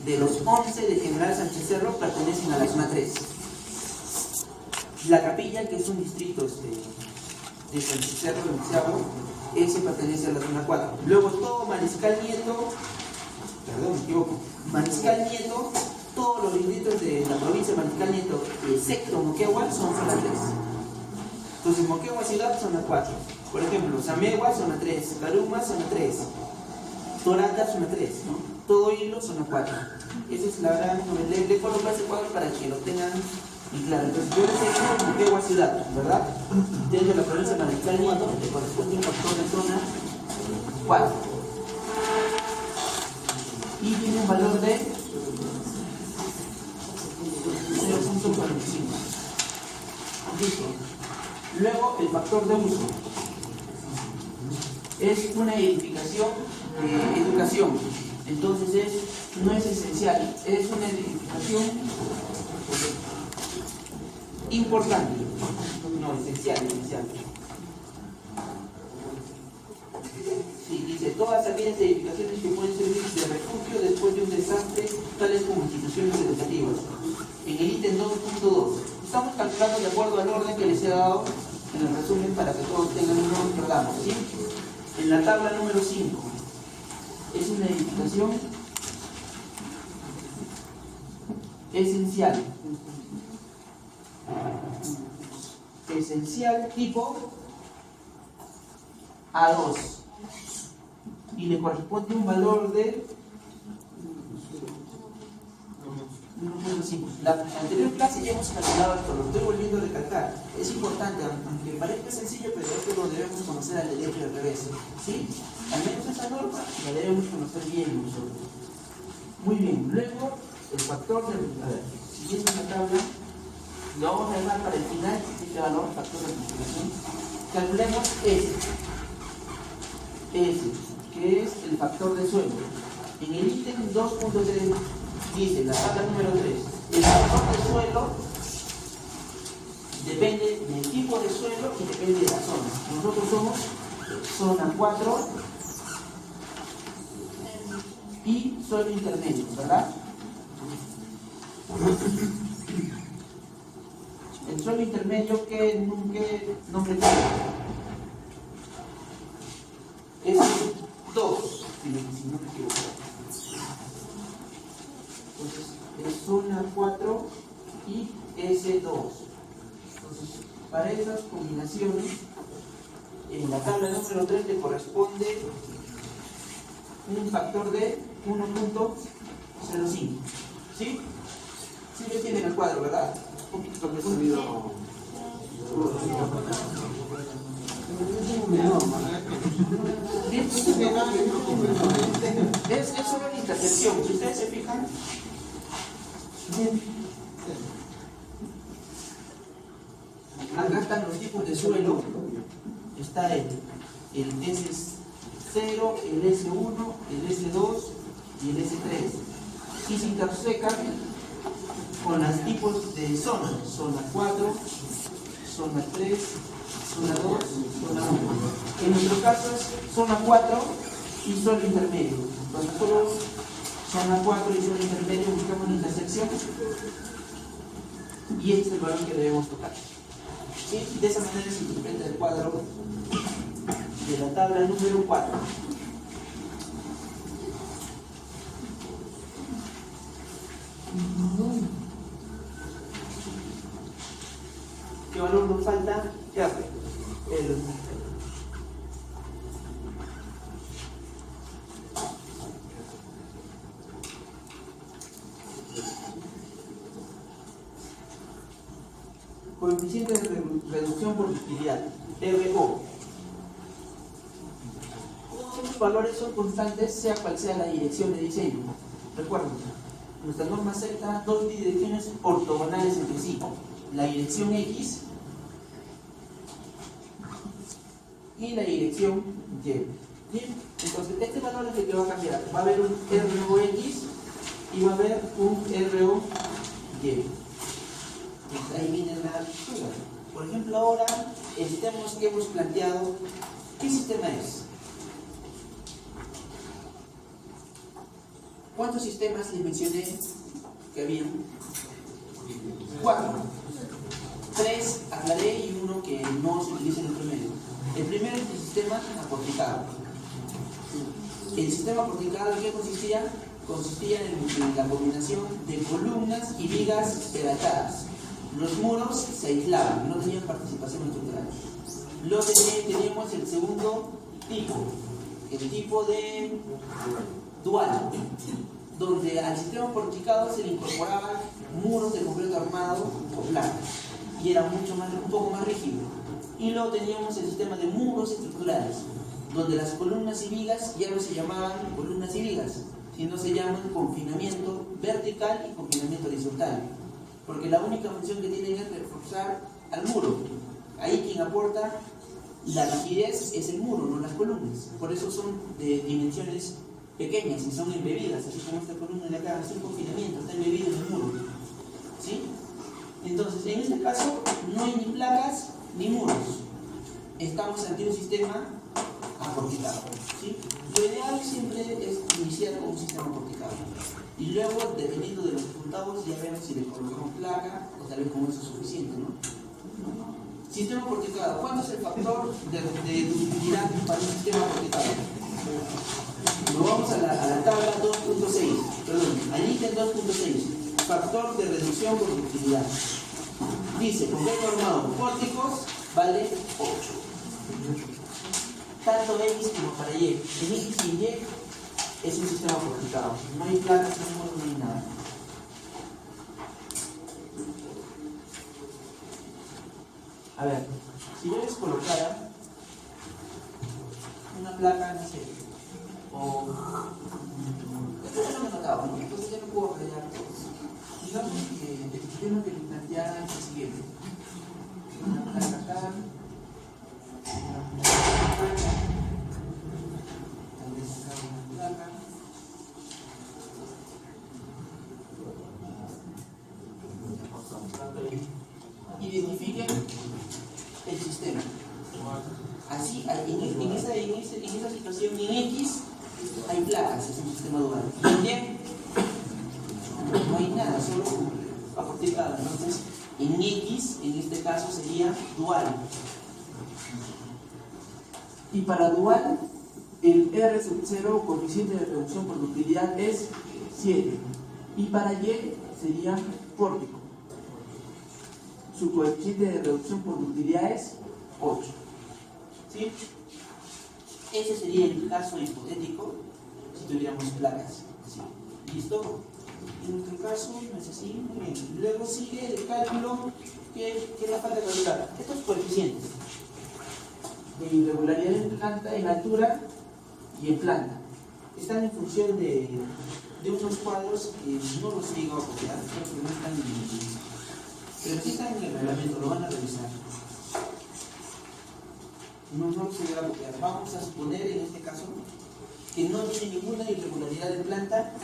de los 11 de General Sánchez Cerro pertenecen a la zona 3. La Capilla, que es un distrito de Sánchez Cerro, de Onceavo, ese pertenece a la zona 4. Luego todo Mariscal Nieto, perdón, me equivoco, Mariscal Nieto, todos los distritos de la provincia de Mariscal Nieto, excepto Moquegua, son zona 3. Entonces Moquegua ciudad, zona 4. Por ejemplo, Samegua, zona 3, Caruma, zona 3, Torata, zona 3, ¿no? Todo Hilo, zona 4. Esa es la gran... Le coloco ese cuadro para que lo tengan y claro. Entonces yo les he dicho Moquegua ciudad, ¿verdad? Dentro de la provincia de Mariscal Nieto, le corresponde un factor de zona 4. Y tiene un valor de 0.45. Listo. Luego el factor de uso es una edificación de educación, entonces no es esencial, es una edificación importante, no esencial. Sí, dice todas aquellas edificaciones que pueden servir de refugio después de un desastre, tales como instituciones educativas. En el ítem 2.2 estamos calculando de acuerdo al orden que les he dado en el resumen para que todos tengan un programa, ¿sí? En la tabla número 5 es una edificación esencial. Esencial tipo A2 y le corresponde un valor de 1.5. La anterior clase ya hemos calculado esto, lo estoy volviendo a recalcar. Es importante, aunque parezca sencillo, pero esto lo debemos conocer al derecho y al revés, ¿sí? Al menos esa norma la debemos conocer bien nosotros. Muy bien, luego el factor de... A ver, siguiendo la tabla, lo vamos a dejar para el final, este valor, factor de multiplicación. Calculemos ese, que es el factor de suelo. En el ítem 2.3 dice, la tabla número 3, el factor de suelo depende del tipo de suelo y depende de la zona. Nosotros somos zona 4 y suelo intermedio, ¿verdad? El suelo intermedio, ¿qué nombre tiene? Es 2, si no me equivoco. Entonces, es zona 4 y S2. Entonces, para esas combinaciones, en la tabla número 3 le corresponde un factor de 1.05. ¿Sí? Sí que tienen el cuadro, ¿verdad? Un poquito resumido. Bien, es solo la intersección. Si ustedes se fijan, bien. Acá están los tipos de suelo. Está el S0, el S1, el S2 y el S3. Y se intersecan con los tipos de zona. Zona 4, zona 3, zona 2, zona 1. En nuestro caso es zona 4 y suelo intermedio. Entonces solo zona 4 y suelo intermedio buscamos la intersección y este es el valor que debemos tocar. ¿Sí? De esa manera se interpreta el cuadro de la tabla número 4. ¿Qué valor nos falta? ¿Qué hace? Coeficiente de reducción por ductilidad, RO. Todos los valores son constantes, sea cual sea la dirección de diseño. Recuerden, nuestra norma acepta dos direcciones ortogonales entre sí. La dirección X y la dirección Y. Bien, entonces este valor es el que va a cambiar. Va a haber un ROX y va a haber un ROY. Ahí viene la duda. Por ejemplo, ahora el sistema que hemos planteado, ¿qué sistema es? ¿Cuántos sistemas les mencioné que habían? 4. 3 aclaré y uno que no se utiliza en el promedio. El primero es el sistema aporticado. El sistema aporticado, ¿en qué consistía? Consistía en la combinación de columnas y vigas peraltadas. Los muros se aislaban, no tenían participación estructural. Luego teníamos el segundo tipo, el tipo de dual, donde al sistema porticado se le incorporaban muros de concreto armado o placas, y era un poco más rígido. Y luego teníamos el sistema de muros estructurales, donde las columnas y vigas ya no se llamaban columnas y vigas, sino se llaman confinamiento vertical y confinamiento horizontal, porque la única función que tienen es reforzar al muro. Ahí quien aporta la rigidez es el muro, no las columnas. Por eso son de dimensiones pequeñas y son embebidas, así como esta columna de acá, es un confinamiento, está embebido en el muro. ¿Sí? Entonces, en este caso, no hay ni placas ni muros. Estamos ante un sistema aporticado. ¿Sí? Lo ideal siempre es iniciar con un sistema aporticado. Y luego, dependiendo de los resultados, ya vemos si le colocamos placa o tal vez con eso es suficiente, ¿no? Sistema aporticado. ¿Cuánto es el factor de ductilidad para un sistema aporticado? Nos vamos a la tabla 2.6, perdón, al ítem 2.6, factor de reducción por ductilidad. Dice, concreto armado pórticos vale 8. Tanto X como para Y. En X y Y es un sistema aporticado. No hay placas, no hay nada. A ver, si yo les colocara una placa, no sé, o esto ya lo he notado, ¿no? Entonces ya no puedo fallar todos. Digamos que el sistema que les planteara es el siguiente: una placa acá, una placa acá, tal vez acá una placa. Identifiquen el sistema. Así, en esa situación, en X hay placas, es un sistema dual. En Y no hay nada, solo aporticado. Entonces, en X, en este caso, sería dual. Y para dual, el R0, coeficiente de reducción por ductilidad, es 7. Y para Y sería pórtico. Su coeficiente de reducción por ductilidad es 8. ¿Sí? Ese sería el caso hipotético si tuviéramos placas. ¿Sí? ¿Listo? En nuestro caso no es así. Muy bien. Luego sigue el cálculo que le falta calcular. Estos coeficientes de irregularidad en planta, en altura y en planta están en función de unos cuadros que no los digo a copiar, porque no están pero sí están en el reglamento, lo van a revisar. No los voy a copiar. Vamos a suponer en este caso que no tiene ninguna irregularidad de planta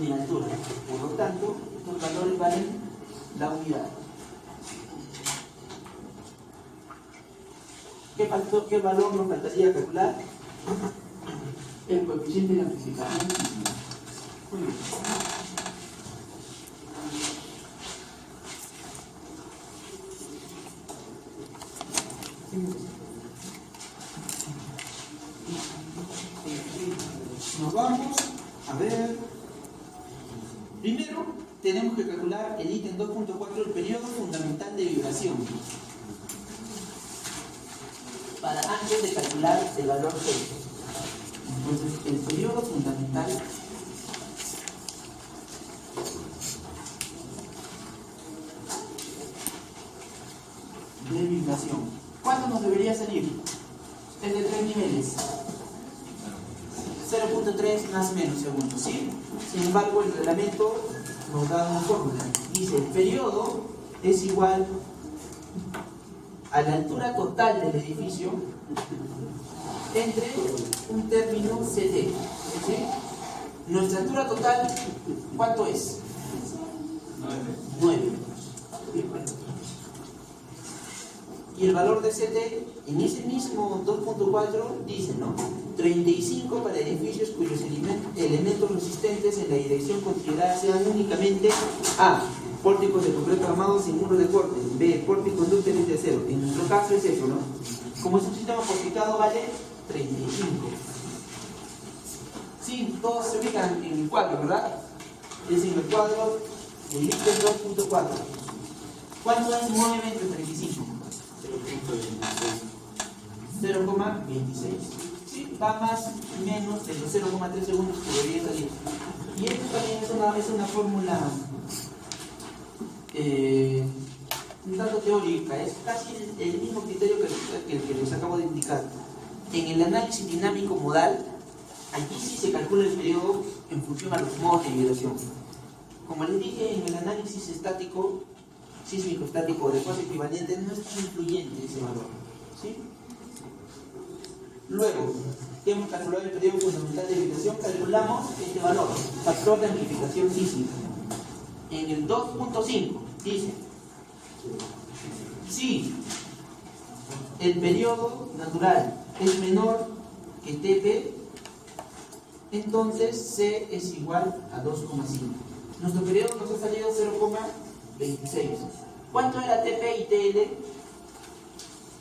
ni altura. Por lo tanto, estos valores valen la unidad. ¿Qué valor nos faltaría calcular? El coeficiente de amplificación. Muy bien. Nos vamos a ver. Primero tenemos que calcular el ítem 2.4, el periodo fundamental de vibración, para antes de calcular el valor 6. Entonces, el periodo fundamental de vibración, ¿cuánto nos debería salir? Es de 3 niveles. 0.3 más menos segundos, ¿sí? Sin embargo, el reglamento nos da una fórmula. Dice, el periodo es igual a la altura total del edificio entre un término CT. ¿Sí? Nuestra altura total, ¿cuánto es? 9. Y el valor de CT En ese mismo 2.4 dice, ¿no? 35 para edificios cuyos elementos resistentes en la dirección considerada sean únicamente A. Pórticos de concreto armados sin muros de corte. B. Pórticos dúctiles de acero. En nuestro caso es eso, ¿no? Como es un sistema porticado, vale 35. Sí, todos se ubican en el cuadro, ¿verdad? Es en el cuadro de ICTES 2.4. ¿Cuánto es 9 entre 35? 0,26. Sí, va más o menos de los 0,3 segundos que debería salir. Y esto también es una fórmula un tanto teórica, es casi el mismo criterio que el que les acabo de indicar. En el análisis dinámico modal, allí sí se calcula el periodo en función a los modos de vibración. Como les dije, en el análisis estático, sísmico estático de fase equivalente, no es tan influyente ese valor, ¿sí? Luego, que hemos calculado el periodo fundamental de vibración, calculamos este valor, factor de amplificación sísmica. En el 2.5 dice, si el periodo natural es menor que TP, entonces C es igual a 2,5. Nuestro periodo nos ha salido 0,26. ¿Cuánto era TP y TL?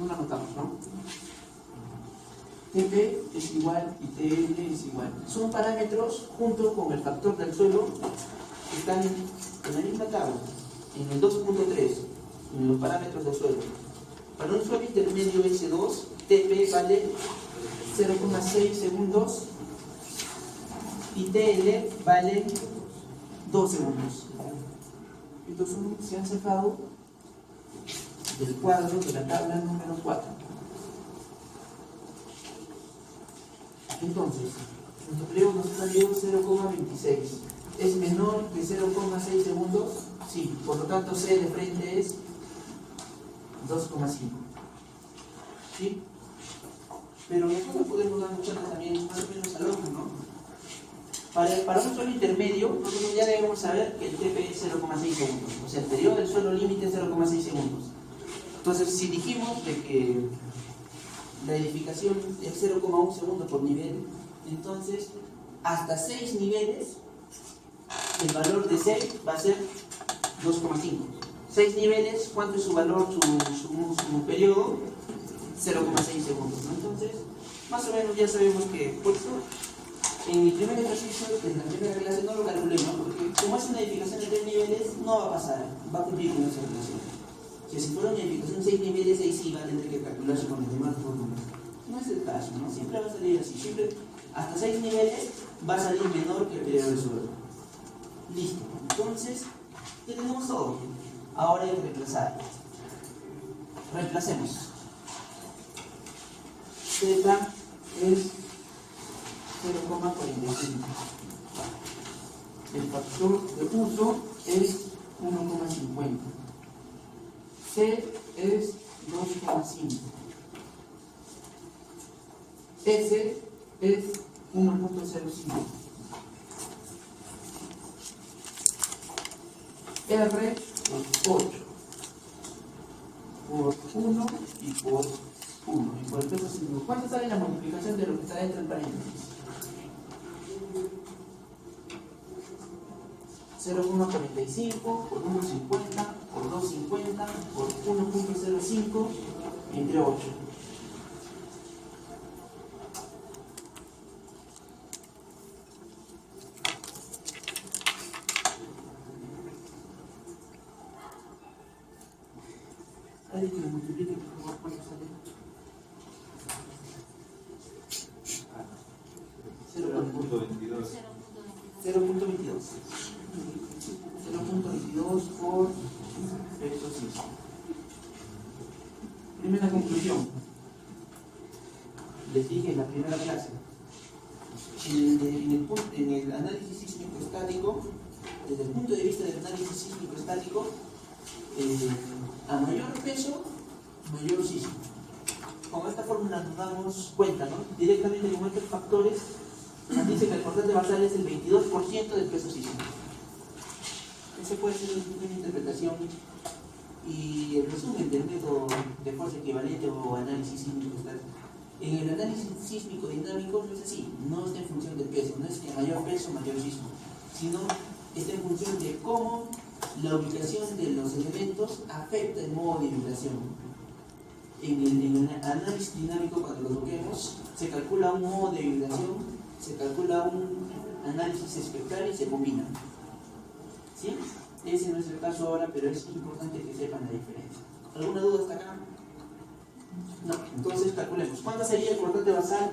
No lo anotamos, ¿no? TP es igual y TL es igual. Son parámetros junto con el factor del suelo que están en la misma tabla, en el 2.3, en los parámetros del suelo. Para un suelo intermedio S2, TP vale 0,6 segundos y TL vale 2 segundos. Estos se han sacado del cuadro de la tabla número 4. Entonces, nuestro periodo nos ha salido 0,26. ¿Es menor que 0,6 segundos? Sí, por lo tanto C de frente es 2,5. ¿Sí? Pero nosotros podemos dar cuenta también más o menos al ojo, ¿no? Para un suelo intermedio, nosotros ya debemos saber que el TP es 0,6 segundos. O sea, el periodo del suelo límite es 0,6 segundos. Entonces, si dijimos de que la edificación es 0,1 segundo por nivel, entonces, hasta 6 niveles, el valor de C va a ser 2,5. 6 niveles, ¿cuánto es su valor, su periodo? 0,6 segundos, ¿no? Entonces, más o menos ya sabemos que, por eso, en mi primer ejercicio, en la primera clase, no lo calculé, ¿no? Porque como es una edificación de 3 niveles, no va a pasar, va a cumplir con esa relación. Si fuera una edificación de 6 niveles, ahí sí va a tener que calcularse con los demás fórmulas. No es el caso, ¿no? Siempre va a salir así, siempre, hasta 6 niveles va a salir menor que el periodo del suelo. Listo. Entonces, ya tenemos todo. Ahora hay que reemplazar. Reemplacemos. Z es 0,45. El factor de uso es 1,50. C es 2,5. S es 1,05. R por 8 por 1 y por 1 y por el peso sísmico. ¿Cuánto sale la multiplicación de lo que está dentro del paréntesis? 0,45 por 1,50 por 2,50 por 1,05 entre 8. Alguien que lo multiplique, por favor, ¿cuánto sale? 0.22. 0.22 por peso sísmico. Primera conclusión. Les dije en la primera clase. En el análisis sísmico estático, desde el punto de vista del análisis sísmico estático, a mayor peso, mayor sismo. Con esta fórmula nos damos cuenta, ¿no? Directamente con estos factores nos dice que el porcentaje basal es el 22% del peso sísmico. Esa puede ser una interpretación y el resumen del método de fuerza equivalente o análisis sísmico estático. En el análisis sísmico dinámico no es así, no está en función del peso, no es que mayor peso, mayor sismo, sino está en función de cómo la ubicación de los elementos afecta el modo de vibración. En el análisis dinámico, cuando lo toquemos, se calcula un modo de vibración, se calcula un análisis espectral y se combina. ¿Sí? Ese no es el caso ahora, pero es importante que sepan la diferencia. ¿Alguna duda hasta acá? No, entonces calculemos. ¿Cuánto sería el cortante basal?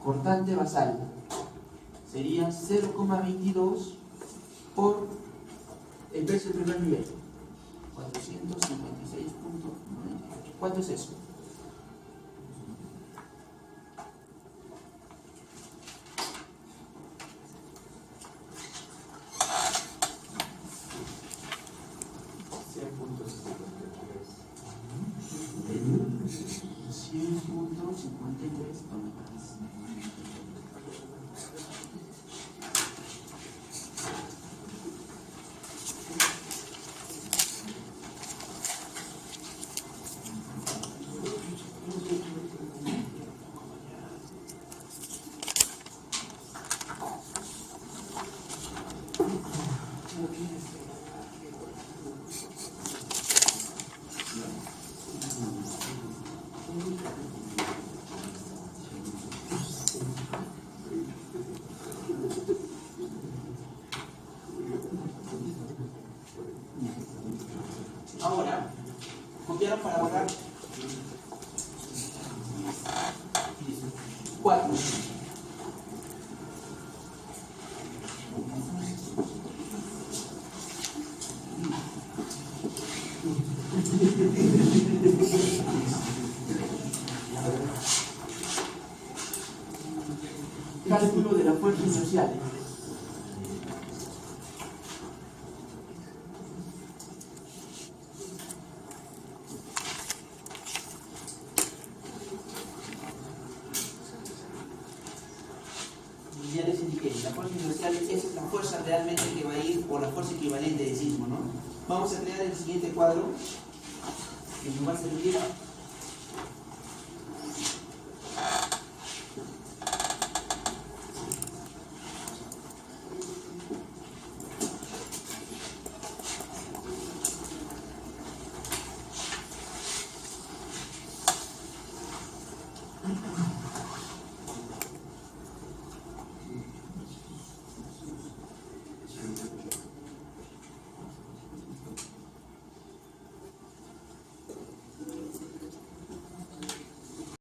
Cortante basal sería 0,22 por el peso del primer nivel. 456.98. ¿Cuánto es eso? Ahora, copiaron para borrar 4. Cálculo de la fuerza inercial. Ya les indiqué, la fuerza inercial es la fuerza realmente que va a ir por la fuerza equivalente de sismo, ¿no? Vamos a crear el siguiente cuadro que nos va a servir